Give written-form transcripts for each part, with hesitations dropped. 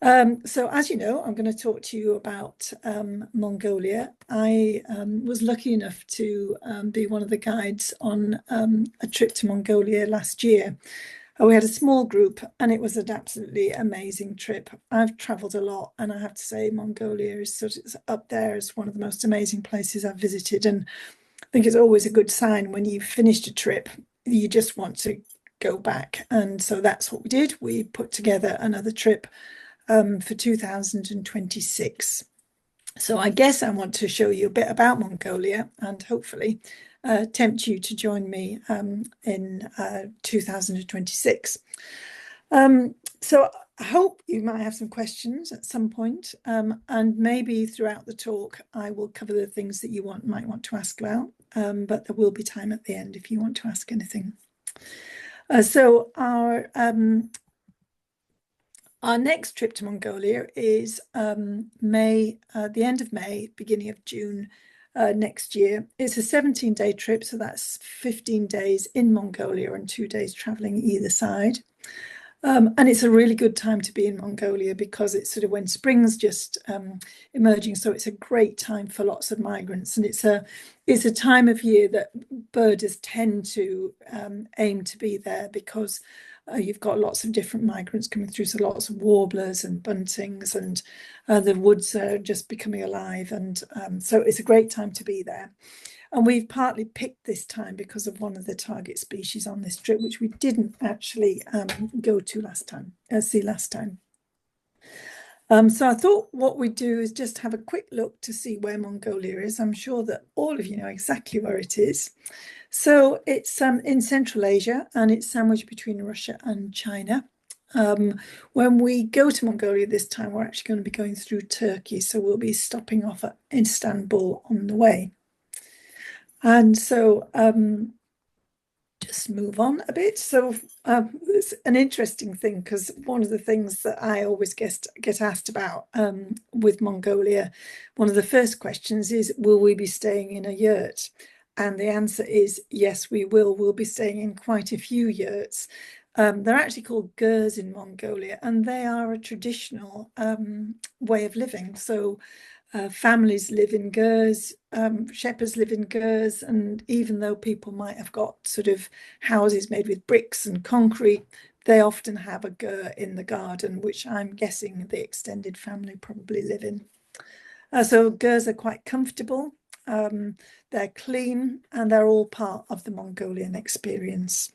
So as you know, I'm going to talk to you about Mongolia. I was lucky enough to be one of the guides on a trip to Mongolia last year. We had a small group and it was an absolutely amazing trip. I've traveled a lot and I have to say Mongolia is sort of up there as one of the most amazing places I've visited. And I think it's always a good sign when you've finished a trip, you just want to go back. And so that's what we did. We put together another trip for 2026. So I guess I want to show you a bit about Mongolia and hopefully tempt you to join me in 2026. So I hope you might have some questions at some point, and maybe throughout the talk I will cover the things that you might want to ask about, but there will be time at the end if you want to ask anything. So our next trip to Mongolia is May, the end of May, beginning of June next year. It's a 17-day trip, so that's 15 days in Mongolia and 2 days traveling either side. And it's a really good time to be in Mongolia because it's sort of when spring's just emerging, so it's a great time for lots of migrants, and it's a time of year that birders tend to aim to be there because you've got lots of different migrants coming through, so lots of warblers and buntings, and the woods are just becoming alive, and so it's a great time to be there. And we've partly picked this time because of one of the target species on this trip, which we didn't actually go to see last time. So I thought what we'd do is just have a quick look to see where Mongolia is. I'm sure that all of you know exactly where it is. So it's in Central Asia and it's sandwiched between Russia and China. When we go to Mongolia this time, we're actually going to be going through Turkey. So we'll be stopping off at Istanbul on the way. And so just move on a bit. So it's an interesting thing because one of the things that I always get asked about with Mongolia, one of the first questions is, will we be staying in a yurt? And the answer is yes, we will. We'll be staying in quite a few yurts. They're actually called gurs in Mongolia, and they are a traditional way of living. So families live in gurs, shepherds live in gurs, and even though people might have got sort of houses made with bricks and concrete, they often have a gur in the garden, which I'm guessing the extended family probably live in. So gurs are quite comfortable, they're clean, and they're all part of the Mongolian experience.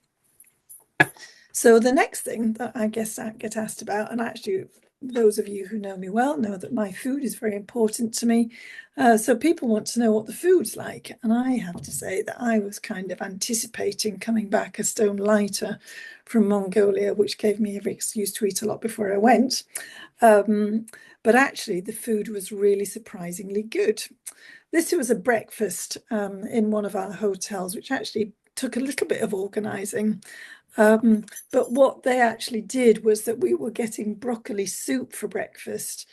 So the next thing that I guess I get asked about, and actually those of you who know me well know that my food is very important to me. So people want to know what the food's like. And I have to say that I was kind of anticipating coming back a stone lighter from Mongolia, which gave me every excuse to eat a lot before I went. But actually the food was really surprisingly good. This was a breakfast in one of our hotels, which actually took a little bit of organising. But what they actually did was that we were getting broccoli soup for breakfast,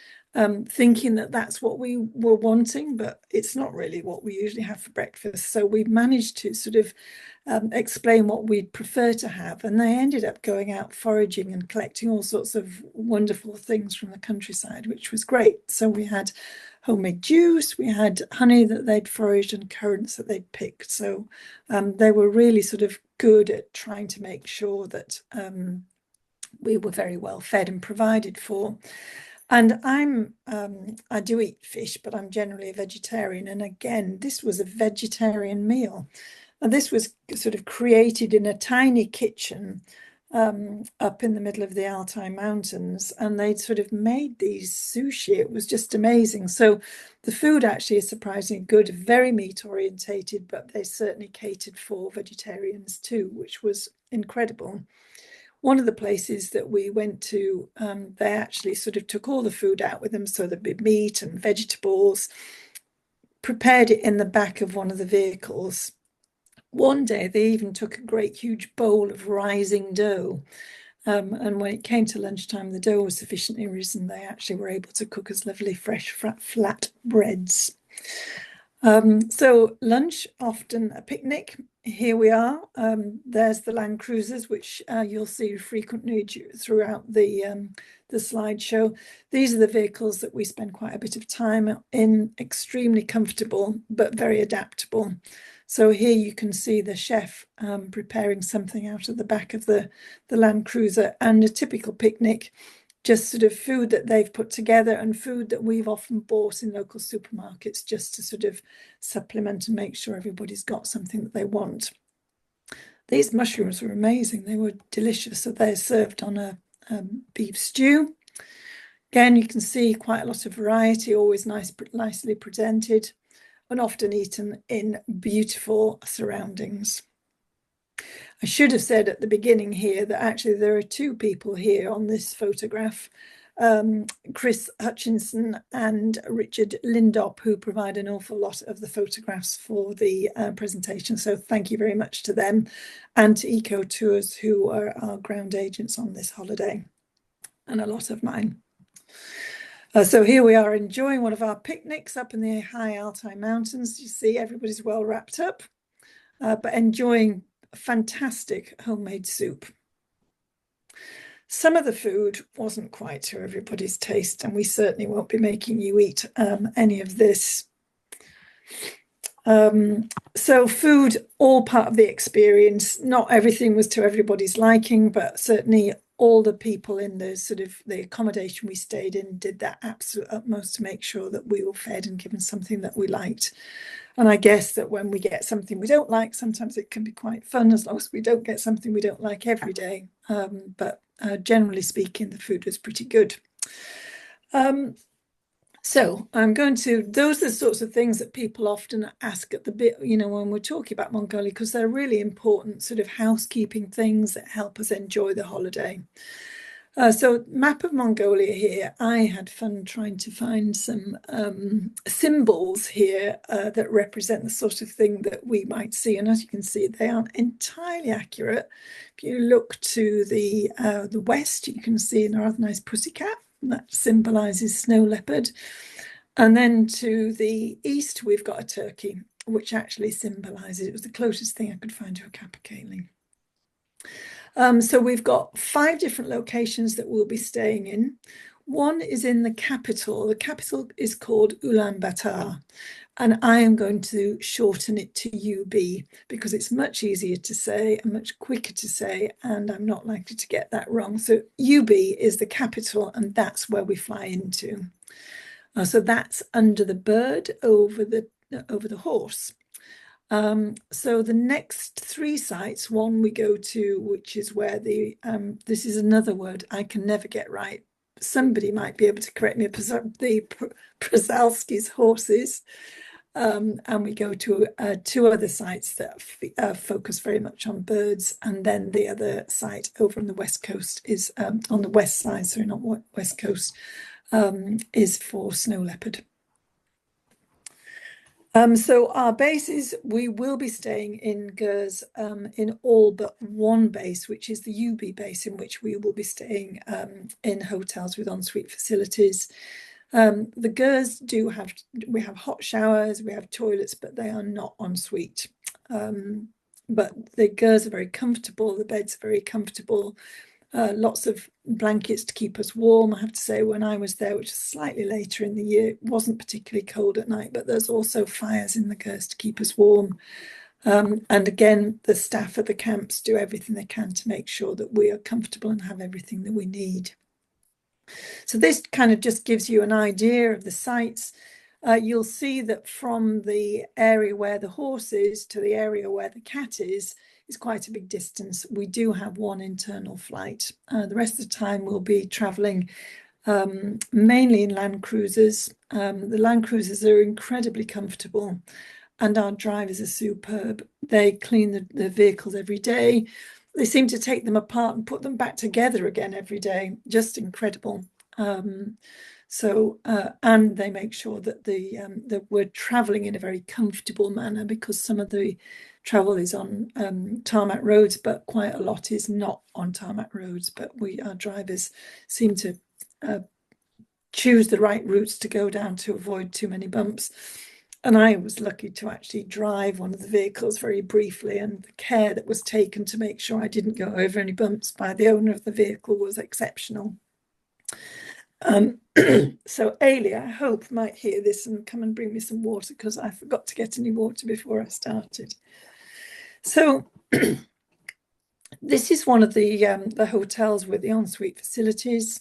thinking that that's what we were wanting, but it's not really what we usually have for breakfast. So we managed to sort of explain what we'd prefer to have, and they ended up going out foraging and collecting all sorts of wonderful things from the countryside, which was great. So we had homemade juice, we had honey that they'd foraged and currants that they'd picked. So they were really sort of good at trying to make sure that we were very well fed and provided for. And I do eat fish, but I'm generally a vegetarian. And again, this was a vegetarian meal. And this was sort of created in a tiny kitchen up in the middle of the Altai Mountains, and they'd sort of made these sushi. It was just amazing. So the food actually is surprisingly good, very meat orientated, but they certainly catered for vegetarians too, which was incredible. One of the places that we went to, they actually sort of took all the food out with them, so there'd be meat and vegetables, prepared it in the back of one of the vehicles. One day they even took a great huge bowl of rising dough. And when it came to lunchtime, the dough was sufficiently risen. They actually were able to cook us lovely, fresh, flat breads. So lunch, often a picnic. Here we are. There's the Land Cruisers, which you'll see frequently throughout the slideshow. These are the vehicles that we spend quite a bit of time in, extremely comfortable, but very adaptable. So here you can see the chef preparing something out of the back of the Land Cruiser, and a typical picnic, just sort of food that they've put together and food that we've often bought in local supermarkets just to sort of supplement and make sure everybody's got something that they want. These mushrooms were amazing. They were delicious. So they're served on a beef stew. Again, you can see quite a lot of variety, always nicely presented, and often eaten in beautiful surroundings. I should have said at the beginning here that actually there are two people here on this photograph, Chris Hutchinson and Richard Lindop, who provide an awful lot of the photographs for the presentation. So thank you very much to them, and to Eco Tours, who are our ground agents on this holiday, and a lot of mine. So here we are enjoying one of our picnics up in the high Altai Mountains. You see everybody's well wrapped up, but enjoying fantastic homemade soup. Some of the food wasn't quite to everybody's taste, and we certainly won't be making you eat any of this. So food, all part of the experience. Not everything was to everybody's liking, but certainly all the people in the sort of the accommodation we stayed in did their absolute utmost to make sure that we were fed and given something that we liked. And I guess that when we get something we don't like, sometimes it can be quite fun, as long as we don't get something we don't like every day. But generally speaking, the food was pretty good. So I'm going to, those are the sorts of things that people often ask at the bit, you know, when we're talking about Mongolia, because they're really important sort of housekeeping things that help us enjoy the holiday. So map of Mongolia here. I had fun trying to find some symbols here that represent the sort of thing that we might see. And as you can see, they aren't entirely accurate. If you look to the west, you can see a rather nice pussycat that symbolizes Snow Leopard. And then to the east, we've got a turkey, which actually symbolizes, it was the closest thing I could find to a capercaillie. So we've got 5 different locations that we'll be staying in. One is in the capital. The capital is called Ulaanbaatar, and I am going to shorten it to UB because it's much easier to say and much quicker to say, and I'm not likely to get that wrong. So UB is the capital, and that's where we fly into. So that's under the bird, over the horse. So the next 3 sites, one we go to, which is where the, this is another word I can never get right. Somebody might be able to correct me, the Przewalski's horses. And we go to 2 other sites that focus very much on birds. And then the other site over on the west coast is, on the west side, sorry, not west coast, is for snow leopard. So our bases, we will be staying in Gers in all but one base, which is the UB base, in which we will be staying in hotels with ensuite facilities. The Gers we have hot showers, we have toilets, but they are not ensuite. But the Gers are very comfortable, the beds are very comfortable. Lots of blankets to keep us warm. I have to say, when I was there, which is slightly later in the year, it wasn't particularly cold at night, but there's also fires in the Gers to keep us warm. And again, the staff at the camps do everything they can to make sure that we are comfortable and have everything that we need. So this kind of just gives you an idea of the sites. You'll see that from the area where the horse is to the area where the cat is quite a big distance. We do have one internal flight. The rest of the time we'll be traveling mainly in Land Cruisers. The Land Cruisers are incredibly comfortable, and our drivers are superb. They clean the vehicles every day. They seem to take them apart and put them back together again every day. Just incredible. And they make sure that that we're traveling in a very comfortable manner, because some of the travel is on tarmac roads, but quite a lot is not on tarmac roads. But our drivers seem to choose the right routes to go down to avoid too many bumps. And I was lucky to actually drive one of the vehicles very briefly, and the care that was taken to make sure I didn't go over any bumps by the owner of the vehicle was exceptional. So Ailey, I hope, might hear this and come and bring me some water, because I forgot to get any water before I started. So this is one of the hotels with the ensuite facilities,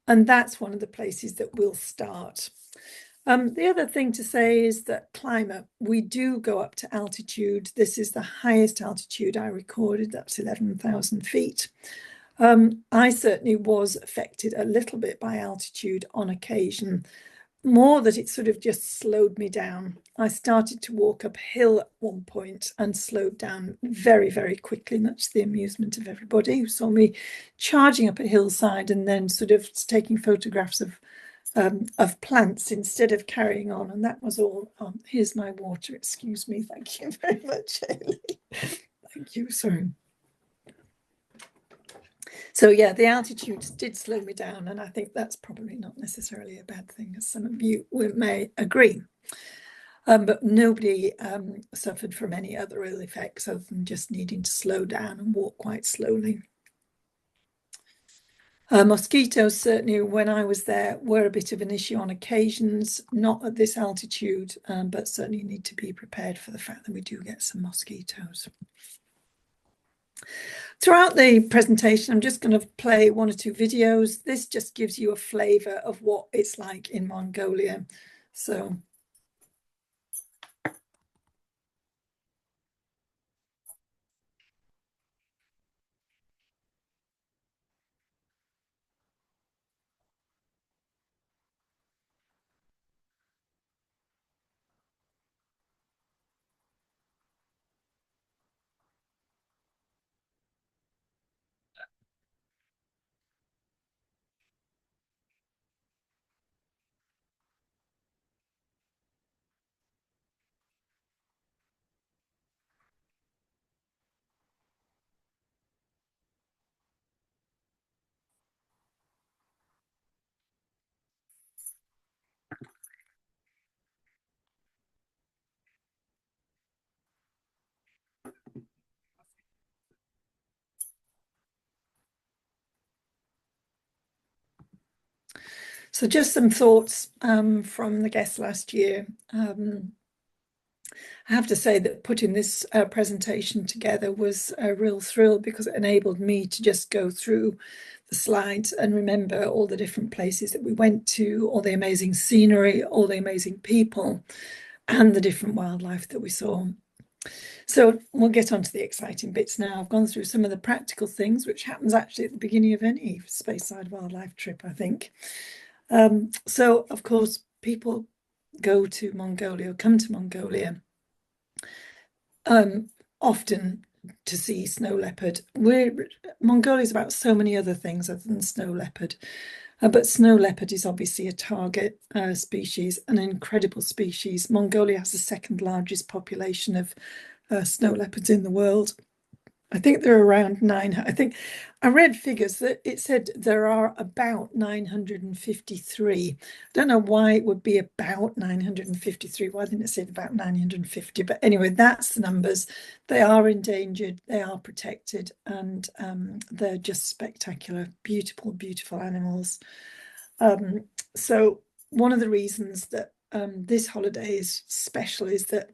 and that's one of the places that we'll start. The other thing to say is that climate, we do go up to altitude. This is the highest altitude I recorded, that's 11,000 feet. I certainly was affected a little bit by altitude on occasion, more that it sort of just slowed me down. I started to walk uphill at one point and slowed down very, very quickly, much to the amusement of everybody who saw me charging up a hillside and then sort of taking photographs of plants instead of carrying on. And that was all. Here's my water, excuse me. Thank you very much, Hayley. Thank you, sorry. So yeah, the altitude did slow me down, and I think that's probably not necessarily a bad thing, as some of you may agree. But nobody suffered from any other ill effects other than just needing to slow down and walk quite slowly. Mosquitoes, certainly when I was there, were a bit of an issue on occasions, not at this altitude, but certainly need to be prepared for the fact that we do get some mosquitoes. Throughout the presentation, I'm just going to play one or two videos. This just gives you a flavour of what it's like in Mongolia. So So just some thoughts from the guests last year. I have to say that putting this presentation together was a real thrill, because it enabled me to just go through the slides and remember all the different places that we went to, all the amazing scenery, all the amazing people, and the different wildlife that we saw. So we'll get on to the exciting bits now. I've gone through some of the practical things, which happens actually at the beginning of any Speyside wildlife trip, I think. So, of course, people go to Mongolia, or come to Mongolia, often to see snow leopard. Mongolia is about so many other things other than snow leopard. But snow leopard is obviously a target species, an incredible species. Mongolia has the second largest population of snow leopards in the world. I think there are around 9. I think I read figures that it said there are about 953. I don't know why it would be about 953. Why didn't it say about 950? But anyway, that's the numbers. They are endangered, they are protected, and they're just spectacular, beautiful, beautiful animals. So one of the reasons that this holiday is special is that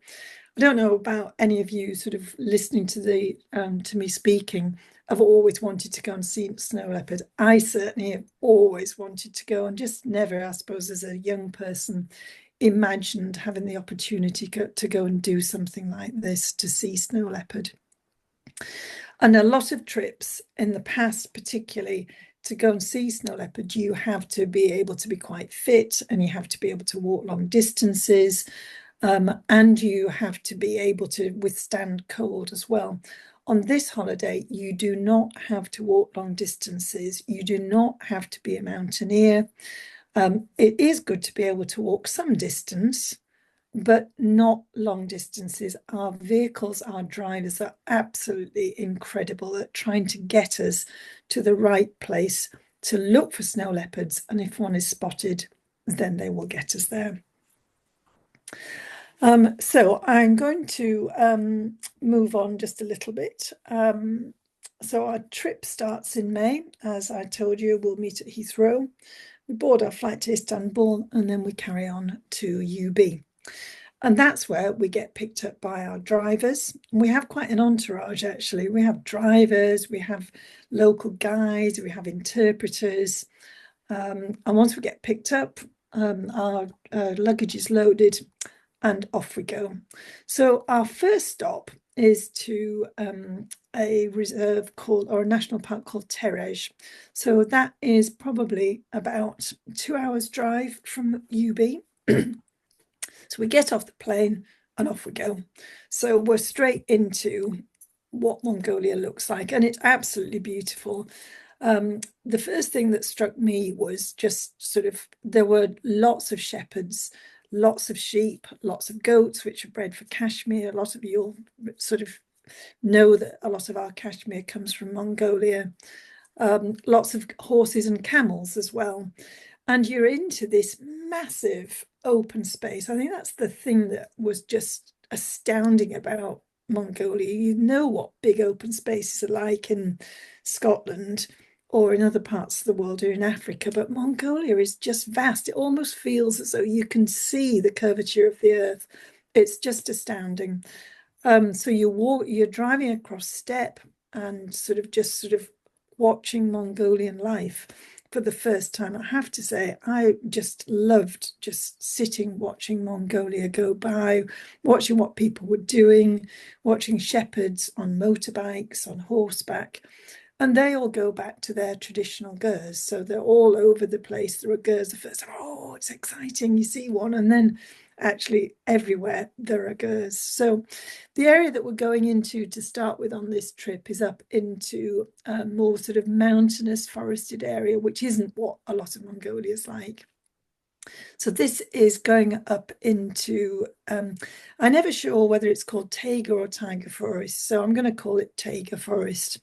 I don't know about any of you sort of listening to the to me speaking. I've always wanted to go and see snow leopard. I certainly have always wanted to go, and just never, I suppose, as a young person, imagined having the opportunity to go and do something like this, to see snow leopard. And a lot of trips in the past, particularly, to go and see snow leopard, you have to be able to be quite fit, and you have to be able to walk long distances. And you have to be able to withstand cold as well. On this holiday, you do not have to walk long distances. You do not have to be a mountaineer. It is good to be able to walk some distance, but not long distances. Our vehicles, our drivers are absolutely incredible at trying to get us to the right place to look for snow leopards. And if one is spotted, then they will get us there. So I'm going to move on just a little bit. So our trip starts in May. As I told you, we'll meet at Heathrow. We board our flight to Istanbul, and then we carry on to UB. And that's where we get picked up by our drivers. We have quite an entourage, actually. We have drivers, we have local guides, we have interpreters. And once we get picked up, our luggage is loaded and off we go. So our first stop is to a reserve called, or a national park called Terej. So that is probably about 2 hours drive from UB. So we get off the plane and off we go. So we're straight into what Mongolia looks like, and it's absolutely beautiful. The first thing that struck me was just sort of, there were lots of shepherds, lots of sheep, lots of goats, which are bred for cashmere. A lot of you'll sort of know that a lot of our cashmere comes from Mongolia. Lots of horses and camels as well. And you're into this massive open space. I think that's the thing that was just astounding about Mongolia. You know what big open spaces are like in Scotland or in other parts of the world or in Africa, but Mongolia is just vast. It almost feels as though you can see the curvature of the earth. It's just astounding. So you're driving across steppe and sort of watching Mongolian life for the first time. I have to say, I just loved just sitting, watching Mongolia go by, watching what people were doing, watching shepherds on motorbikes, on horseback. And they all go back to their traditional gers. So they're all over the place. There are gers the first time, oh, it's exciting. You see one. And then actually everywhere there are gers. So the area that we're going into to start with on this trip is up into a more sort of mountainous forested area, which isn't what a lot of Mongolia is like. So this is going up into, I'm never sure whether it's called Taiga or Taiga forest. So I'm going to call it Taiga forest.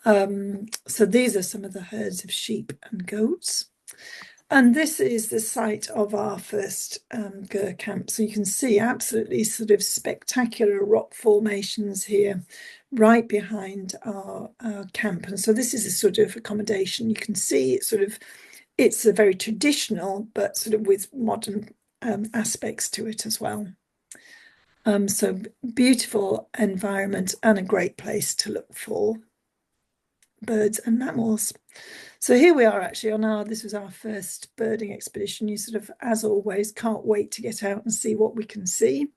So these are some of the herds of sheep and goats. And this is the site of our first ger camp. So you can see absolutely sort of spectacular rock formations here, right behind our camp. And so this is a sort of accommodation. You can see it's a very traditional, but sort of with modern aspects to it as well. So beautiful environment and a great place to look for birds and mammals. So here we are actually this was our first birding expedition. You sort of, as always, can't wait to get out and see what we can see.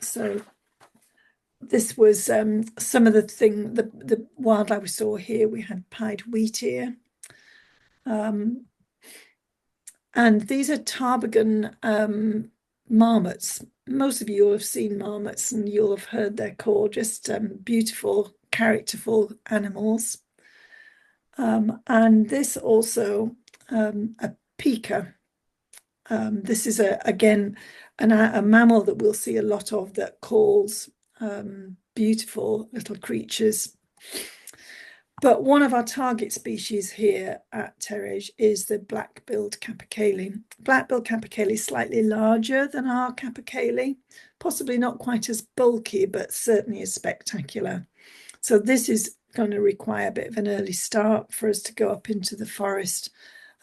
So this was some of the wildlife we saw here. We had pied wheat ear. And these are Tarbagan marmots. Most of you will have seen marmots and you'll have heard their call, just beautiful, characterful animals. And this also, a pika. This is, again, a mammal that we'll see a lot of that calls beautiful little creatures. But one of our target species here at Terej is the black-billed Capercaillie. Black-billed Capercaillie is slightly larger than our Capercaillie, possibly not quite as bulky, but certainly as spectacular. So this is going to require a bit of an early start for us to go up into the forest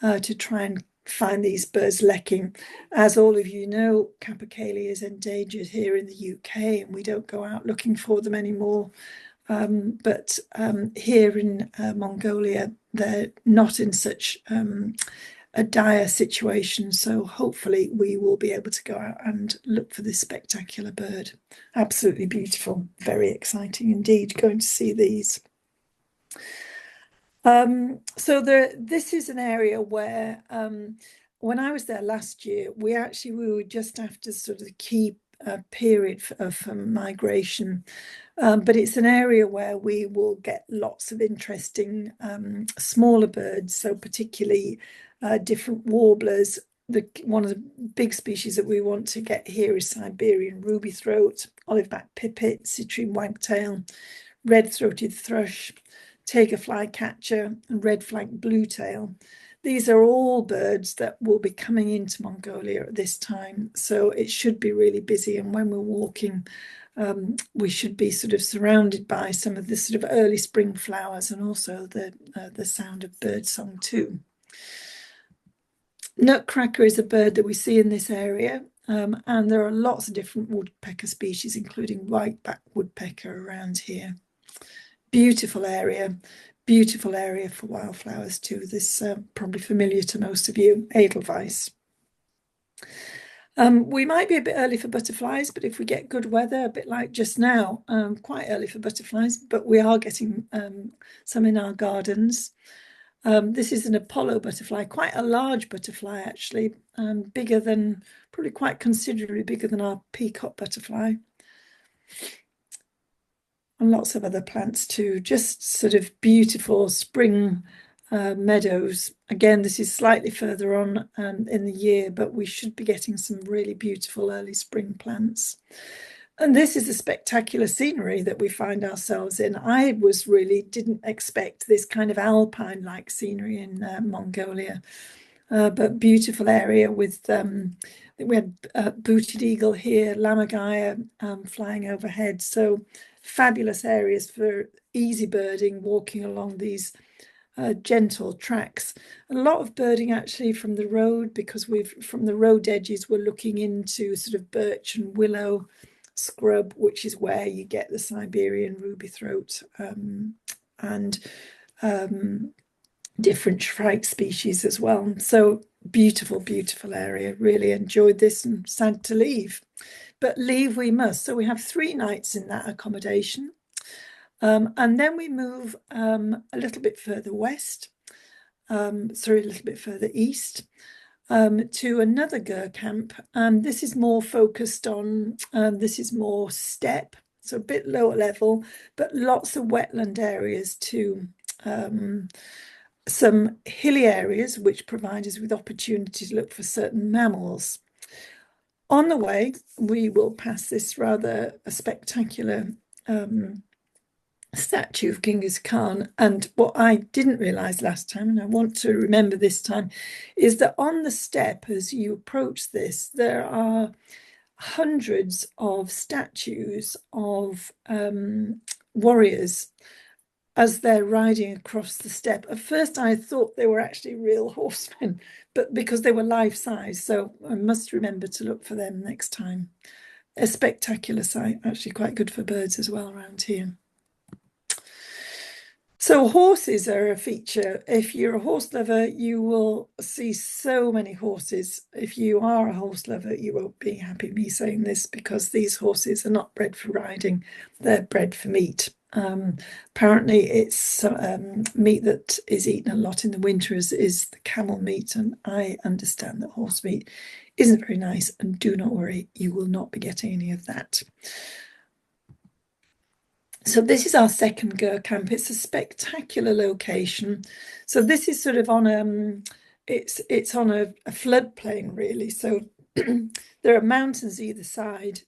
to try and find these birds lecking. As all of you know, Capercaillie is endangered here in the UK and we don't go out looking for them anymore. But here in Mongolia, they're not in such a dire situation. So hopefully we will be able to go out and look for this spectacular bird. Absolutely beautiful, very exciting indeed going to see these. So this is an area where when I was there last year, we were just after sort of the key period of migration. But it's an area where we will get lots of interesting smaller birds, so particularly different warblers. One of the big species that we want to get here is Siberian Ruby-throat, olive-backed pipit, citrine wagtail, red-throated thrush, Taiga flycatcher, and red-flanked bluetail. these are all birds that will be coming into Mongolia at this time. So it should be really busy. And when we're walking, we should be sort of surrounded by some of the sort of early spring flowers and also the sound of birdsong too. Nutcracker is a bird that we see in this area, and there are lots of different woodpecker species, including white-backed woodpecker around here. Beautiful area for wildflowers too. This probably familiar to most of you, Edelweiss. We might be a bit early for butterflies, but if we get good weather, a bit like just now, quite early for butterflies, but we are getting some in our gardens. This is an Apollo butterfly, quite a large butterfly actually, bigger than, probably quite considerably bigger than our peacock butterfly. And lots of other plants too, just sort of beautiful spring meadows. Again, this is slightly further on in the year, but we should be getting some really beautiful early spring plants. And this is the spectacular scenery that we find ourselves in. I didn't expect this kind of alpine-like scenery in Mongolia, but beautiful area with, I think we had booted eagle here, lammergeier flying overhead. So fabulous areas for easy birding, walking along these gentle tracks. A lot of birding actually from the road, because from the road edges, we're looking into sort of birch and willow scrub, which is where you get the Siberian Ruby-throat and different shrike species as well. So beautiful, beautiful area. Really enjoyed this and sad to leave. But leave we must. So we have 3 nights in that accommodation. And then we move a little bit further west, a little bit further east, to another ger camp. This is more focused on, this is more steppe, so a bit lower level, but lots of wetland areas too. Some hilly areas which provide us with opportunity to look for certain mammals. On the way, we will pass this rather spectacular statue of Genghis Khan. And what I didn't realize last time, and I want to remember this time, is that on the steppe, as you approach this, there are hundreds of statues of warriors as they're riding across the steppe. At first, I thought they were actually real horsemen, but because they were life-size, so I must remember to look for them next time. A spectacular sight, actually quite good for birds as well around here. So horses are a feature. If you're a horse lover, you will see so many horses. If you are a horse lover, you won't be happy me saying this, because these horses are not bred for riding, they're bred for meat. Apparently it's meat that is eaten a lot in the winter is the camel meat, and I understand that horse meat isn't very nice, and do not worry, you will not be getting any of that. So this is our second ger camp. It's a spectacular location. So this is sort of on it's on a floodplain really. So there are mountains either side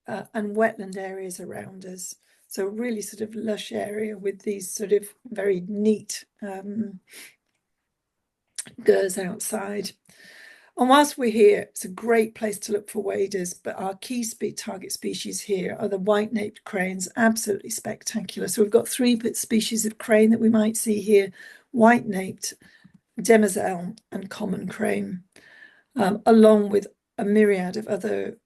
and wetland areas around us. So really sort of lush area with these sort of very neat gers outside. And whilst we're here, it's a great place to look for waders, but our key target species here are the white-naped cranes, absolutely spectacular. So we've got 3 species of crane that we might see here: white-naped, demoiselle, and common crane, along with a myriad of other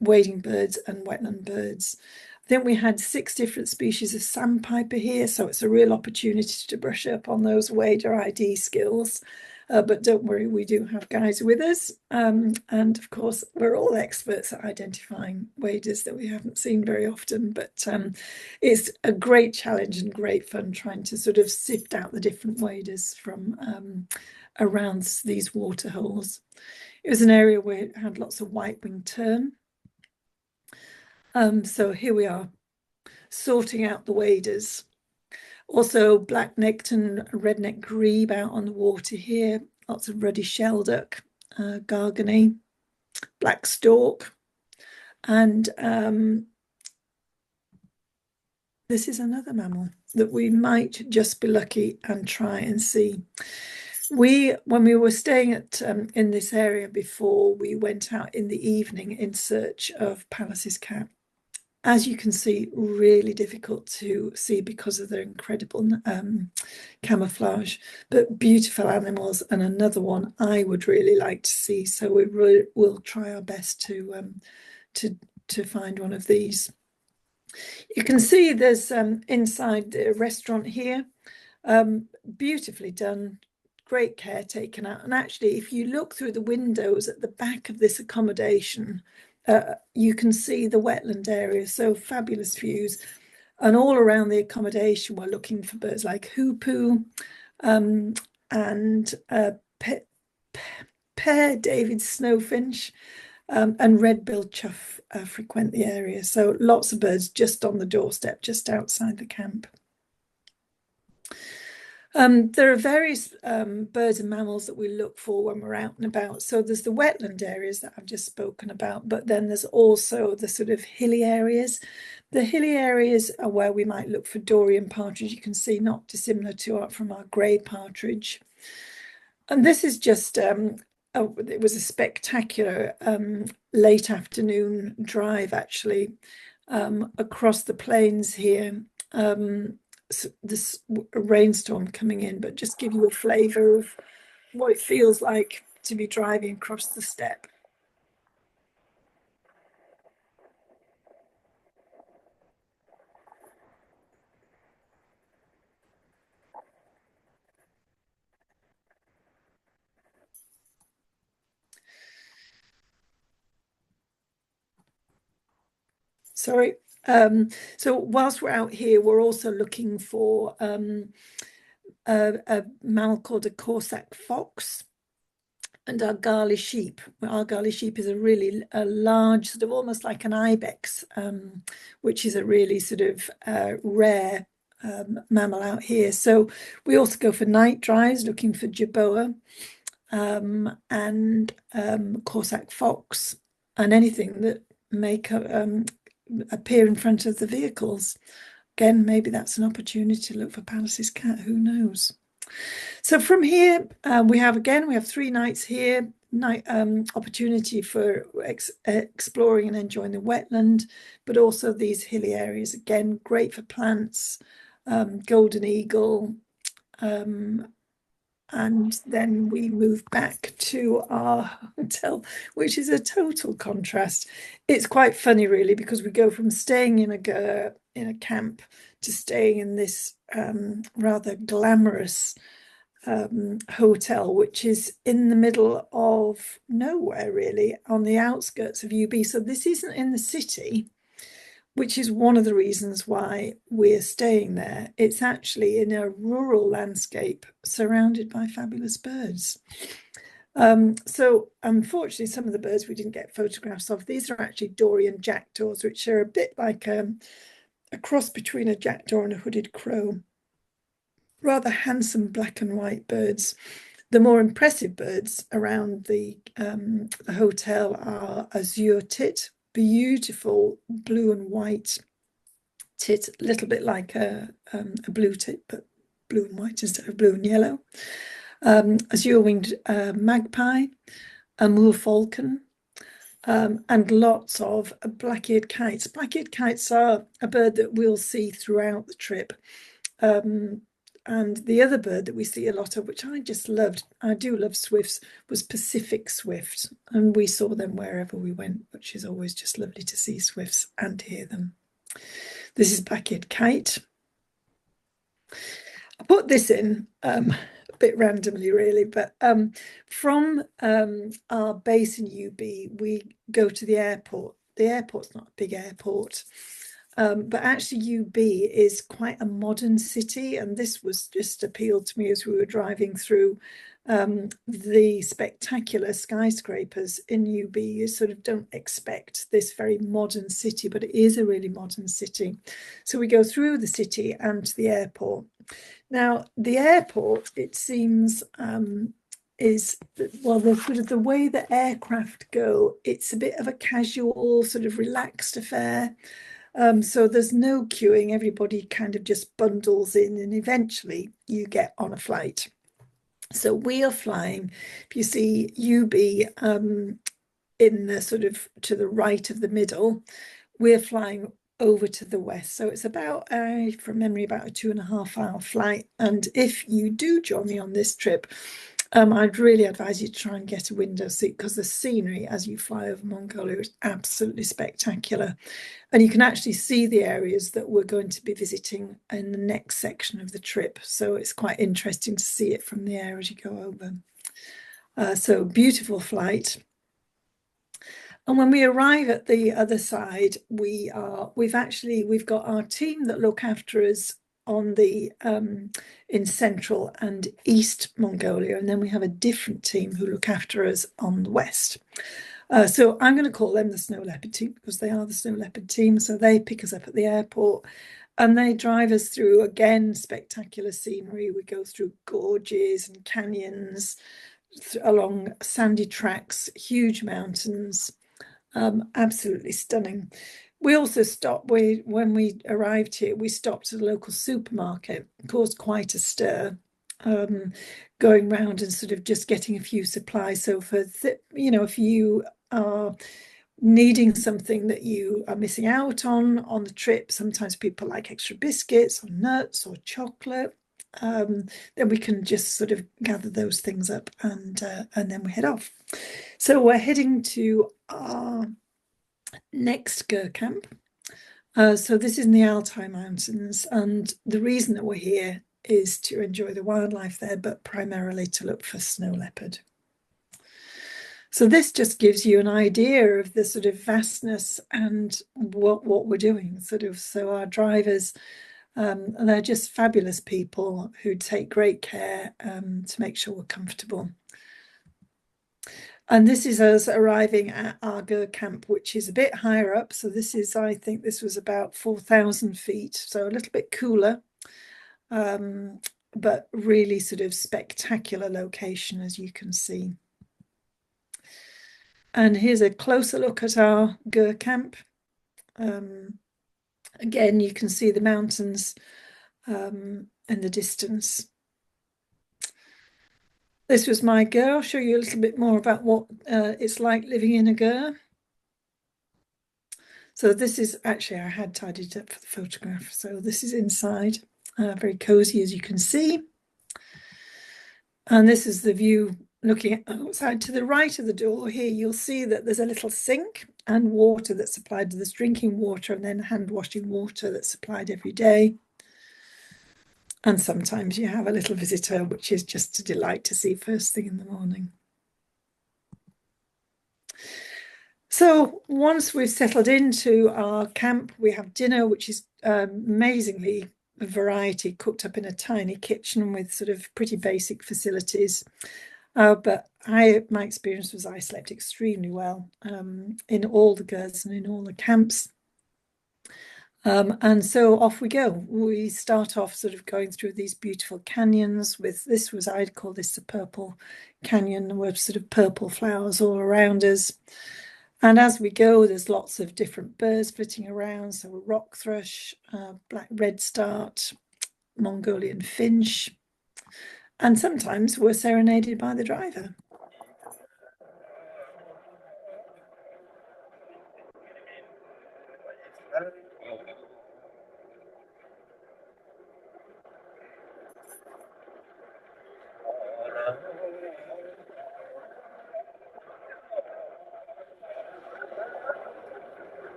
wading birds and wetland birds. I think we had 6 different species of sandpiper here, so it's a real opportunity to brush up on those wader ID skills. But don't worry, we do have guys with us. And of course, we're all experts at identifying waders that we haven't seen very often. But it's a great challenge and great fun trying to sort of sift out the different waders from around these water holes. It was an area where it had lots of white-winged tern. So here we are, sorting out the waders. Also black-necked and red-necked grebe out on the water here. Lots of ruddy shelduck, gargony, black stork. And this is another mammal that we might just be lucky and try and see. When we were staying at in this area before, we went out in the evening in search of Pallas's cat. As you can see, really difficult to see because of their incredible camouflage, but beautiful animals, and another one I would really like to see. So we'll try our best to find one of these. You can see there's inside the restaurant here, beautifully done, great care taken out. And actually, if you look through the windows at the back of this accommodation, you can see the wetland area, so fabulous views. And all around the accommodation, we're looking for birds like hoopoe and Pear David snowfinch and red-billed chough frequent the area. So lots of birds just on the doorstep, just outside the camp. There are various birds and mammals that we look for when we're out and about. So there's the wetland areas that I've just spoken about, but then there's also the sort of hilly areas. The hilly areas are where we might look for Dorian partridge. You can see not dissimilar from our grey partridge. And this is just, it was a spectacular late afternoon drive, actually, across the plains here. This rainstorm coming in, but just give you a flavour of what it feels like to be driving across the steppe. Sorry. So whilst we're out here, we're also looking for a mammal called a Corsac fox and our Garley sheep. Our Garley sheep is a large, sort of almost like an ibex, which is a really sort of rare mammal out here. So we also go for night drives looking for jerboa and Corsac fox and anything that may appear in front of the vehicles. Again, maybe that's an opportunity to look for Pallas's cat, who knows? So from here, we have 3 nights here, opportunity for exploring and enjoying the wetland, but also these hilly areas. Again, great for plants, golden eagle, and then we move back to our hotel, which is a total contrast. It's quite funny, really, because we go from staying in a camp to staying in this rather glamorous hotel, which is in the middle of nowhere, really, on the outskirts of UB. So this isn't in the city, which is one of the reasons why we're staying there. It's actually in a rural landscape surrounded by fabulous birds. So unfortunately, some of the birds we didn't get photographs of. These are actually Dorian jackdaws, which are a bit like a cross between a jackdaw and a hooded crow. Rather handsome black and white birds. The more impressive birds around the hotel are azure tit, beautiful blue and white tit, a little bit like a blue tit, but blue and white instead of blue and yellow. Azure-winged magpie, a moor falcon, and lots of black-eared kites. Black-eared kites are a bird that we'll see throughout the trip. And the other bird that we see a lot of, which I just loved, I do love swifts, was Pacific swift. And we saw them wherever we went, which is always just lovely to see swifts and to hear them. This is black-eared kite. I put this in a bit randomly, really, but from our base in UB, we go to the airport. The airport's not a big airport. But actually UB is quite a modern city, and this was just appealed to me as we were driving through the spectacular skyscrapers in UB. You sort of don't expect this very modern city, but it is a really modern city. So we go through the city and to the airport. Now, the airport, it seems, is, well, the way that aircraft go, it's a bit of a casual, sort of relaxed affair. So there's no queuing, everybody kind of just bundles in and eventually you get on a flight. So we are flying, if you see UB in the sort of to the right of the middle, we're flying over to the west. So it's about, from memory, about a 2.5-hour flight. And if you do join me on this trip, I'd really advise you to try and get a window seat, because the scenery as you fly over Mongolia is absolutely spectacular. And you can actually see the areas that we're going to be visiting in the next section of the trip. So it's quite interesting to see it from the air as you go over. So beautiful flight. And when we arrive at the other side, we've got our team that look after us on the in central and east Mongolia, and then we have a different team who look after us on the west. So I'm going to call them the Snow Leopard team, because they are the Snow Leopard team. So they pick us up at the airport and they drive us through, again, spectacular scenery. We go through gorges and canyons, along sandy tracks, huge mountains, absolutely stunning. We also stopped, when we arrived here, we stopped at a local supermarket, caused quite a stir, going round and sort of just getting a few supplies. So for, if you are needing something that you are missing out on the trip, sometimes people like extra biscuits or nuts or chocolate, then we can just sort of gather those things up and then we head off. So we're heading to our next Gur camp. So this is in the Altai Mountains, and the reason that we're here is to enjoy the wildlife there, but primarily to look for snow leopard. So this just gives you an idea of the sort of vastness and what we're doing. So our drivers, they're just fabulous people who take great care to make sure we're comfortable. And this is us arriving at our Gur camp, which is a bit higher up. So this is, I think this was about 4,000 feet, so a little bit cooler, but really sort of spectacular location, as you can see. And here's a closer look at our Gur camp. Again, you can see the mountains in the distance. This was my gur. I'll show you a little bit more about what it's like living in a gur. So this is actually, I had tidied up for the photograph. So this is inside, very cozy, as you can see. And this is the view looking outside. To the right of the door here, you'll see that there's a little sink and water that's supplied. There's drinking water and then hand washing water that's supplied every day. And sometimes you have a little visitor, which is just a delight to see first thing in the morning. So once we've settled into our camp, we have dinner, which is amazingly a variety, cooked up in a tiny kitchen with sort of pretty basic facilities. But my experience was I slept extremely well in all the gurs and in all the camps. And so off we go. We start off sort of going through these beautiful canyons with, I'd call this the purple canyon, with sort of purple flowers all around us. And as we go, there's lots of different birds flitting around. So a rock thrush, black redstart, Mongolian finch. And sometimes we're serenaded by the driver.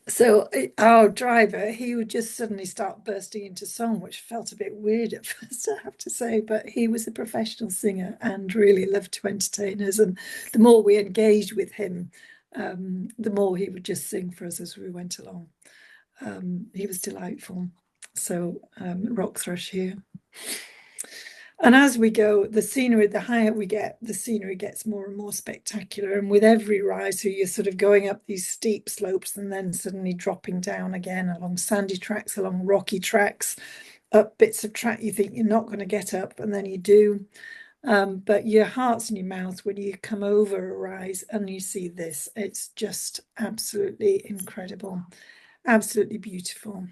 So our driver, he would just suddenly start bursting into song, which felt a bit weird at first, I have to say, but he was a professional singer and really loved to entertain us. And the more we engaged with him, the more he would just sing for us as we went along. He was delightful. So rock thrush here. And as we go, the scenery, the higher we get, the scenery gets more and more spectacular. And with every rise, so you're sort of going up these steep slopes and then suddenly dropping down again along sandy tracks, along rocky tracks, up bits of track you think you're not going to get up, and then you do. But your heart's in your mouth when you come over a rise and you see this. It's just absolutely incredible, absolutely beautiful.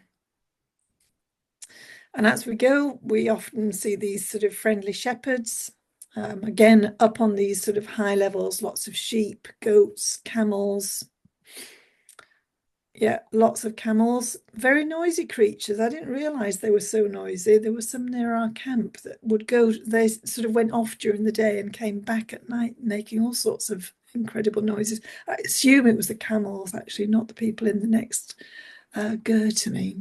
And as we go, we often see these sort of friendly shepherds. Again, up on these sort of high levels, lots of sheep, goats, camels. Yeah, lots of camels. Very noisy creatures. I didn't realize they were so noisy. There was some near our camp that would go, they sort of went off during the day and came back at night, making all sorts of incredible noises. I assume it was the camels, actually, not the people in the next gur to me.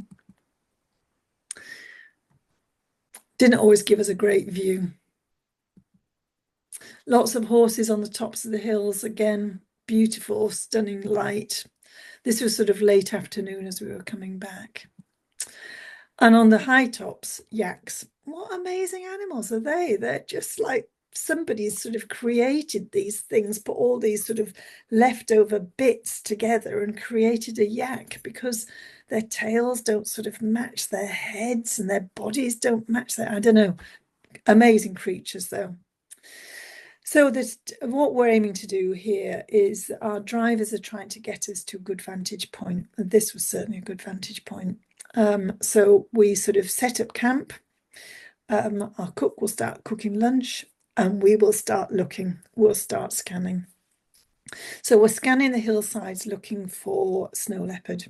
Didn't always give us a great view. Lots of horses on the tops of the hills. Again, beautiful, stunning light. This was sort of late afternoon as we were coming back. And on the high tops, yaks. What amazing animals are they? They're just like somebody's sort of created these things, put all these sort of leftover bits together and created a yak, because their tails don't sort of match their heads and their bodies don't match their, I don't know. Amazing creatures though. So this, what we're aiming to do here is our drivers are trying to get us to a good vantage point. And this was certainly a good vantage point. So we sort of set up camp. Our cook will start cooking lunch and we will start looking. We'll start scanning. So we're scanning the hillsides looking for snow leopard.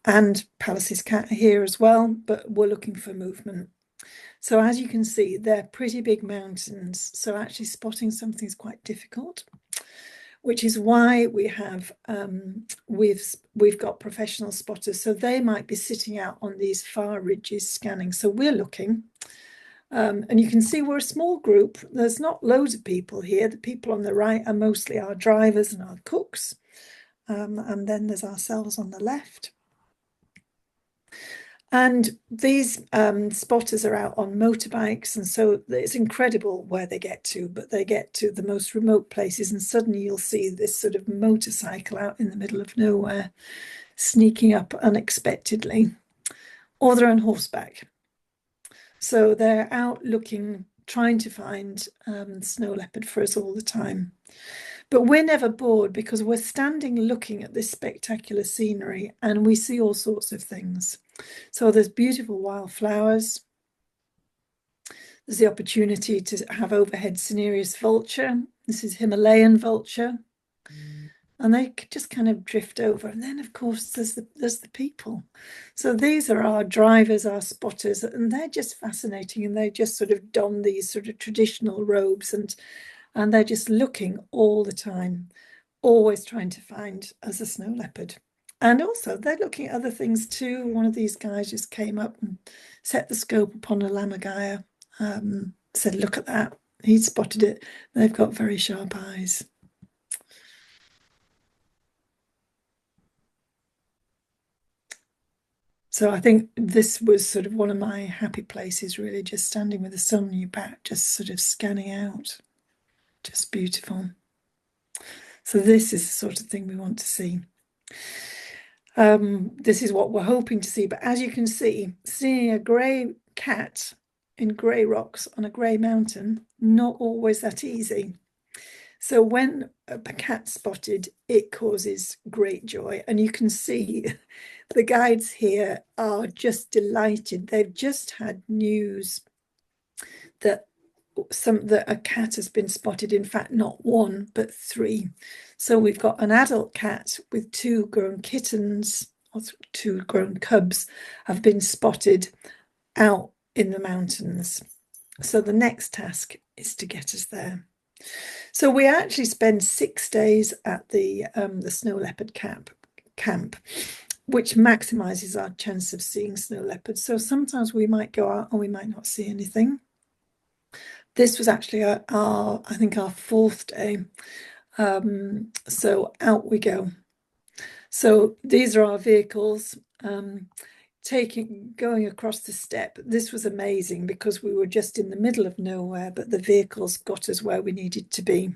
And Pallas's cat here as well, but we're looking for movement. So as you can see, they're pretty big mountains. So actually spotting something is quite difficult, which is why we have we've got professional spotters. So they might be sitting out on these far ridges scanning. So we're looking, and you can see we're a small group. There's not loads of people here. The people on the right are mostly our drivers and our cooks, and then there's ourselves on the left. And these spotters are out on motorbikes, and so it's incredible where they get to, but they get to the most remote places and suddenly you'll see this sort of motorcycle out in the middle of nowhere, sneaking up unexpectedly, or they're on horseback. So they're out looking, trying to find snow leopard for us all the time. But we're never bored because we're standing looking at this spectacular scenery and we see all sorts of things. So there's beautiful wildflowers. There's the opportunity to have overhead cinereous vulture. This is Himalayan vulture. And they just kind of drift over. And then, of course, there's the people. So these are our drivers, our spotters, and they're just fascinating. And they just sort of don these sort of traditional robes and they're just looking all the time, always trying to find us a snow leopard. And also they're looking at other things too. One of these guys just came up and set the scope upon a lammergeier, said, look at that. He'd spotted it. They've got very sharp eyes. So I think this was sort of one of my happy places, really, just standing with the sun on your back, just sort of scanning out. Just beautiful. So this is the sort of thing we want to see. This is what we're hoping to see. But as you can see, seeing a grey cat in grey rocks on a grey mountain, not always that easy. So when a cat's spotted, it causes great joy. And you can see the guides here are just delighted. They've just had news that a cat has been spotted. In fact, not one, but 3. So we've got an adult cat with 2 grown kittens, or 2 grown cubs, have been spotted out in the mountains. So the next task is to get us there. So we actually spend 6 days at the Snow Leopard camp, which maximizes our chance of seeing snow leopards. So sometimes we might go out and we might not see anything. This was actually I think our 4th day. So out we go. So these are our vehicles going across the steppe. This was amazing because we were just in the middle of nowhere, but the vehicles got us where we needed to be.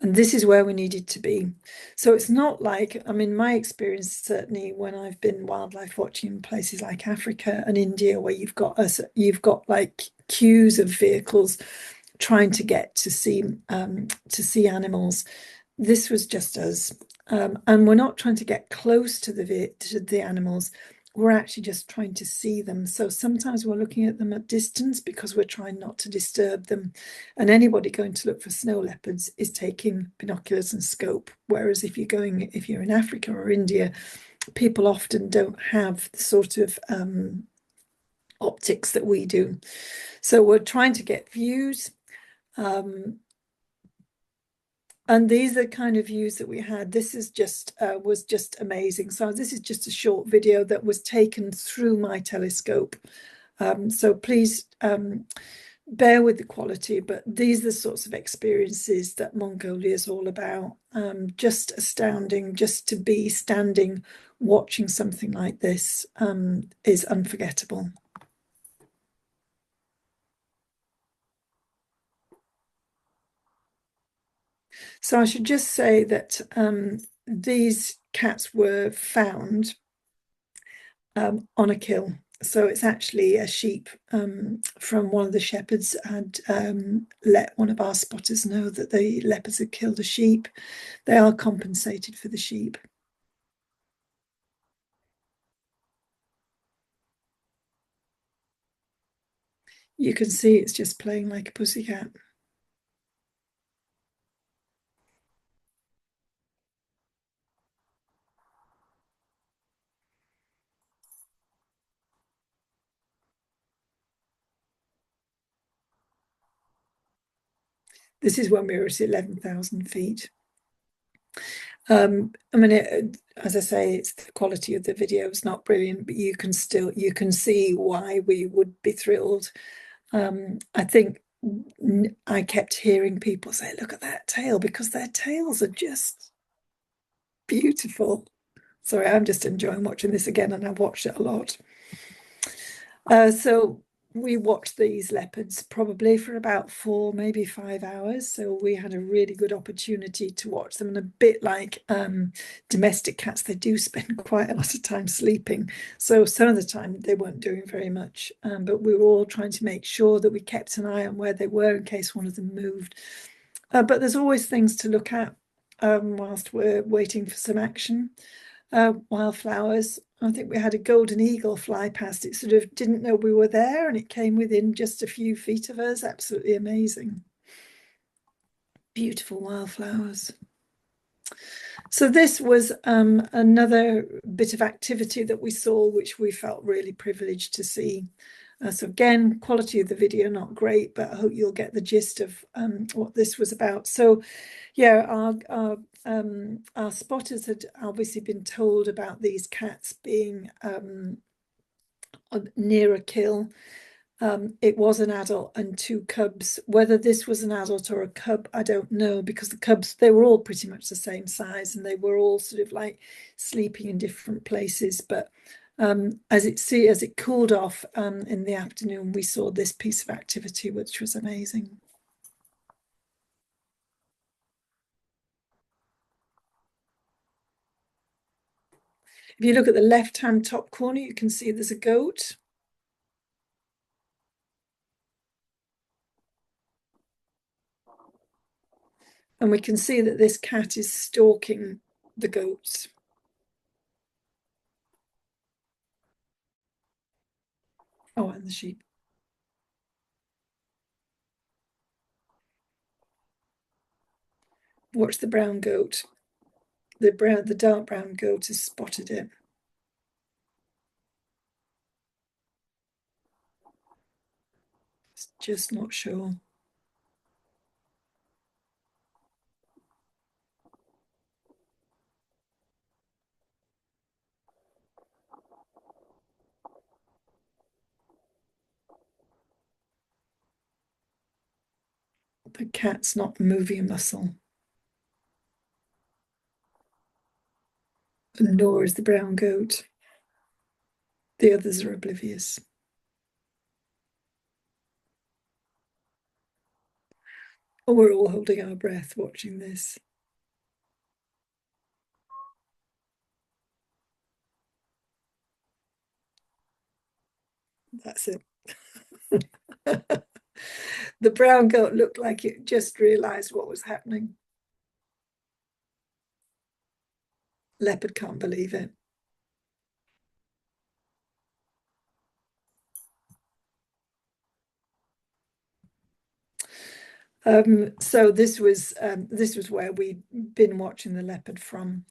And this is where we needed to be. So it's not like, I mean, my experience, certainly when I've been wildlife watching in places like Africa and India, where you've got like queues of vehicles trying to get to see animals. This was just us, and we're not trying to get close to the animals. We're actually just trying to see them. So sometimes we're looking at them at distance because we're trying not to disturb them. And anybody going to look for snow leopards is taking binoculars and scope. Whereas if you're in Africa or India, people often don't have the sort of optics that we do. So we're trying to get views. And these are the kind of views that we had. This is just was just amazing. So this is just a short video that was taken through my telescope. So please bear with the quality, but these are the sorts of experiences that Mongolia is all about. Just astounding, just to be standing watching something like this is unforgettable. So I should just say that these cats were found on a kill. So it's actually a sheep from one of the shepherds had let one of our spotters know that the leopards had killed a sheep. They are compensated for the sheep. You can see it's just playing like a pussycat. This is when we were at 11,000 feet. I mean, as I say, it's the quality of the video is not brilliant, but you can see why we would be thrilled. I think I kept hearing people say, look at that tail, because their tails are just beautiful. Sorry, I'm just enjoying watching this again, and I've watched it a lot. So we watched these leopards probably for about 4, maybe 5 hours. So we had a really good opportunity to watch them. And a bit like domestic cats, they do spend quite a lot of time sleeping. So some of the time they weren't doing very much, but we were all trying to make sure that we kept an eye on where they were in case one of them moved. But there's always things to look at whilst we're waiting for some action. Wildflowers. I think we had a golden eagle fly past. It sort of didn't know we were there, and it came within just a few feet of us. Absolutely amazing. Beautiful wildflowers. So this was another bit of activity that we saw, which we felt really privileged to see. So again, quality of the video not great, but I hope you'll get the gist of what this was about. So yeah, our spotters had obviously been told about these cats being near a kill. It was an adult and 2 cubs. Whether this was an adult or a cub, I don't know, because the cubs, they were all pretty much the same size, and they were all sort of like sleeping in different places. But as it cooled off in the afternoon, we saw this piece of activity, which was amazing. If you look at the left-hand top corner, you can see there's a goat. And we can see that this cat is stalking the goats. Oh, and the sheep. Watch the brown goat. The dark brown goat has spotted it. It's just not sure. The cat's not moving a muscle. And nor is the brown goat. The others are oblivious. Oh, we're all holding our breath watching this. That's it. The brown goat looked like it just realized what was happening. Leopard can't believe it. So this was where we'd been watching the leopard from.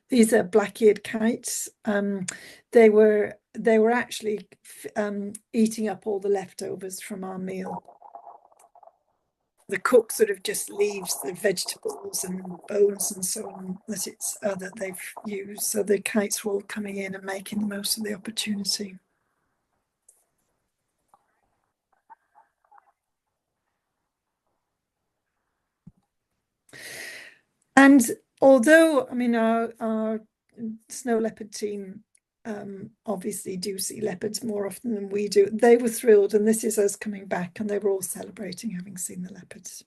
These are black-eared kites. They were actually eating up all the leftovers from our meal. The cook sort of just leaves the vegetables and bones and so on that they've used. So the kites were all coming in and making the most of the opportunity. And although, I mean, our snow leopard team obviously do see leopards more often than we do, they were thrilled, and this is us coming back, and they were all celebrating having seen the leopards.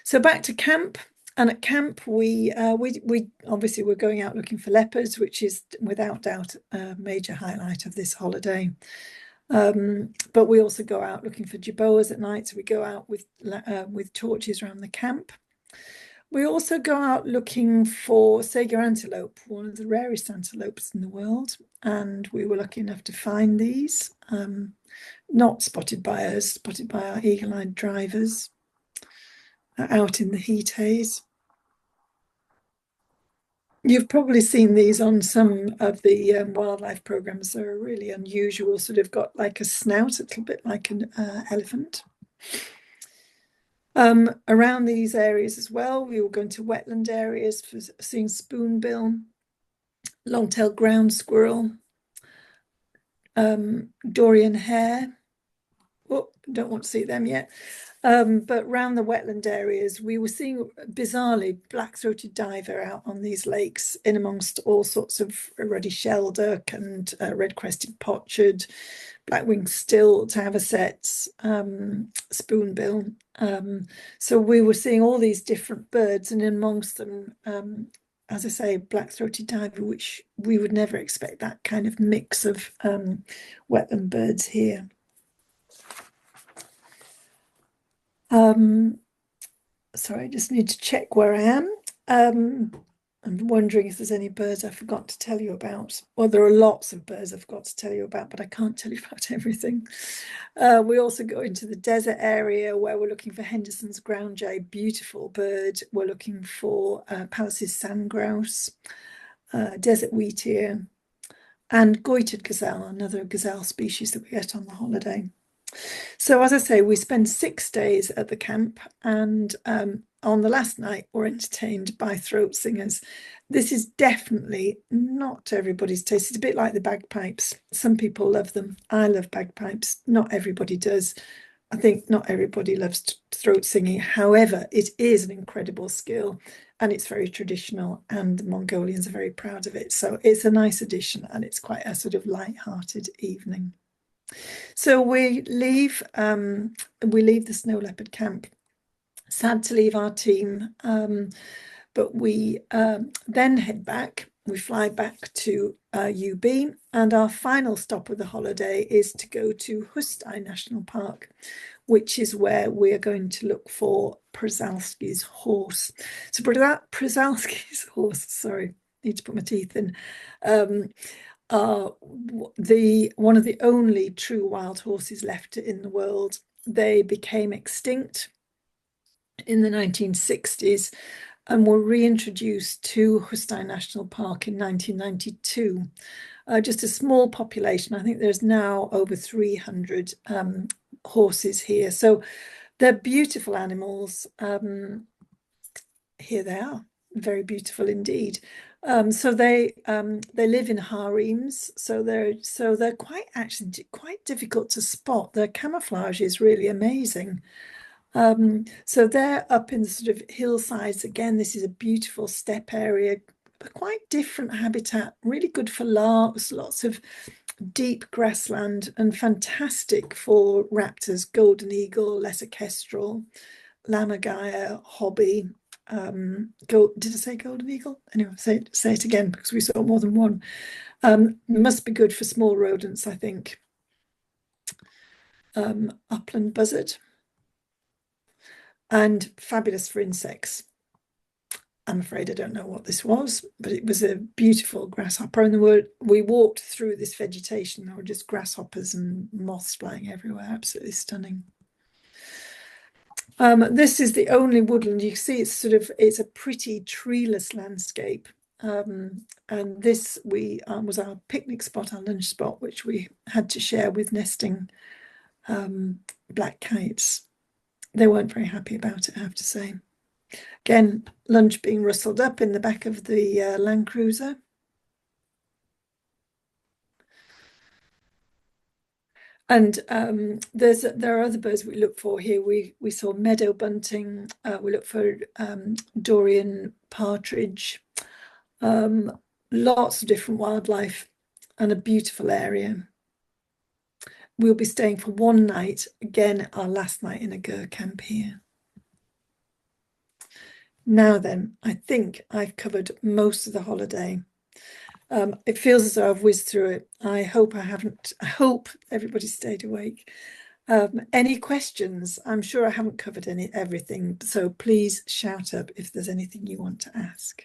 So back to camp, and at camp we obviously were going out looking for leopards, which is without doubt a major highlight of this holiday. But we also go out looking for jerboas at night, so we go out with torches around the camp. We also go out looking for Saiga antelope, one of the rarest antelopes in the world, and we were lucky enough to find these, not spotted by us, spotted by our eagle-eyed drivers out in the heat haze. You've probably seen these on some of the wildlife programs. They're really unusual, sort of got like a snout, a little bit like an elephant. Around these areas as well, we were going to wetland areas for seeing spoonbill, long-tailed ground squirrel, Dorian hare. Oh, don't want to see them yet. But around the wetland areas, we were seeing, bizarrely, black-throated diver out on these lakes in amongst all sorts of ruddy shelduck and red-crested pochard, black-winged stilt, avocets, spoonbill. So we were seeing all these different birds, and in amongst them, as I say, black-throated diver, which we would never expect that kind of mix of wetland birds here. Sorry, I just need to check where I am. I'm wondering if there's any birds I forgot to tell you about. Well, there are lots of birds I forgot to tell you about, but I can't tell you about everything. We also go into the desert area where we're looking for Henderson's ground jay, beautiful bird. We're looking for Pallas's sand grouse, desert wheatear, and goitered gazelle, another gazelle species that we get on the holiday. So as I say, we spend 6 days at the camp, and on the last night we're entertained by throat singers. This is definitely not everybody's taste. It's a bit like the bagpipes. Some people love them. I love bagpipes. Not everybody does. I think not everybody loves throat singing. However, it is an incredible skill, and it's very traditional, and the Mongolians are very proud of it. So it's a nice addition, and it's quite a sort of light-hearted evening. So we leave the Snow Leopard camp. Sad to leave our team, but we then head back. We fly back to UB, and our final stop of the holiday is to go to Hustai National Park, which is where we're going to look for Przewalski's horse. So Przewalski's horse, sorry, need to put my teeth in. One of the only true wild horses left in the world. They became extinct in the 1960s and were reintroduced to Hustai National Park in 1992. Just a small population. I think there's now over 300 horses here. So they're beautiful animals. Here they are, very beautiful indeed. So they live in harems, so they're quite difficult to spot. Their camouflage is really amazing. So they're up in the sort of hillsides. Again, this is a beautiful steppe area, but quite different habitat, really good for larks, lots of deep grassland, and fantastic for raptors, golden eagle, lesser kestrel, lammergeier, hobby. Did I say golden eagle? Anyway, say it again, because we saw more than one. Must be good for small rodents, I think. upland buzzard, and fabulous for insects. I'm afraid I don't know what this was, but it was a beautiful grasshopper. And we walked through this vegetation. There were just grasshoppers and moths flying everywhere. Absolutely stunning. This is the only woodland. You can see it's a pretty treeless landscape. And this was our picnic spot, our lunch spot, which we had to share with nesting black kites. They weren't very happy about it, I have to say. Again, lunch being rustled up in the back of the Land Cruiser. And there are other birds we look for here. We saw meadow bunting. We look for Dorian partridge. Lots of different wildlife, and a beautiful area. We'll be staying for one night, again, our last night in a gur camp here. Now then, I think I've covered most of the holiday. It feels as though I've whizzed through it. I hope I haven't. I hope everybody stayed awake. Any questions? I'm sure I haven't covered everything, so please shout up if there's anything you want to ask.